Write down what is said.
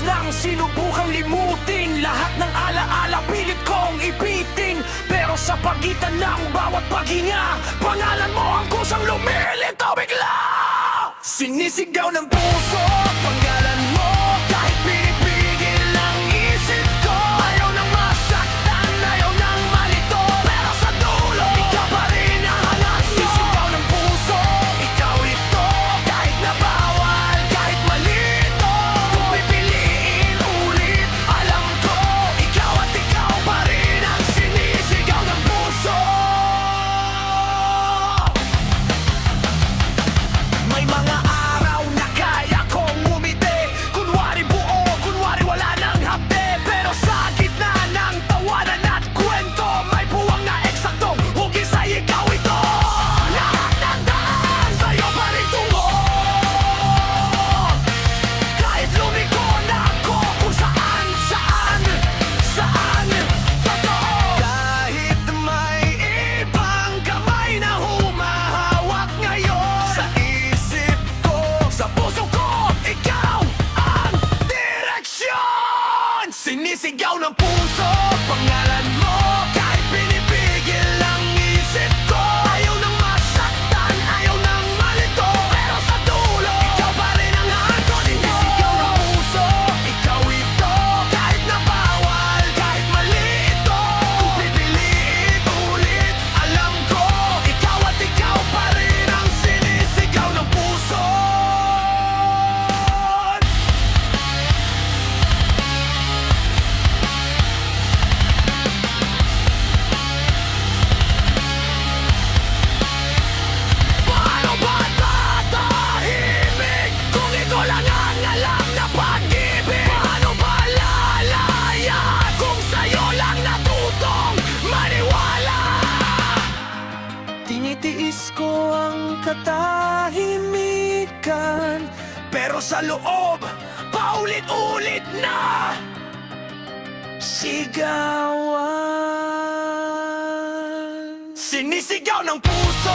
nang sinubukang limutin lahat ng alaala, pilit kong ipitin. Pero sa pagitan ng bawat paghinga, pangalan mo ang kusang lumilito bigla. Sinisigaw ng puso, pangalan mo, kahit pinipigil ang isip ko. Ayaw nang masaktan, ayaw nang malito, pero sa dulo, ikaw pa rin ang hanap ko. Sinisigaw ng puso, ikaw ito, kahit na bawal, kahit malito. Kung pipiliin ulit, alam ko, ikaw at ikaw pa rin ang sinisigaw ng puso. May mga araw na kaya kong ngumiti, kunwari buo, kunwari wala nang hapde. Pero sa gitna ng tawanan at kwento, may buwang na eksaktong hugis ay ikaw ito. Lahat ng daan sa'yo pa rin tungo, kahit lumiko na ako kung saan, saan, saan totoo. Kahit may ibang kamay na humahawak ngayon, sa isip ko, sa puso ko, ikaw ang direksyon. Sinisigaw ng puso, pangalan mo, kahit pinipigil ang isip ko. Ayaw nang masaktan, ayaw nang malito, pero sa dulo, ikaw pa rin ang ako. Sinisigaw ng puso, ikaw ito, kahit na bawal, kahit mali ito. Kung pipiliin ulit, alam ko, ikaw at ikaw pa rin ang sinisigaw ng puso. Paano ba tatahimik kung ito lang ang alam na pag-ibig? Paano ba lalaya kung sa'yo lang natutong maniwala? Tinitiis ko ang katahimikan, pero sa loob, paulit-ulit na sigawan. Sinisigaw ng puso,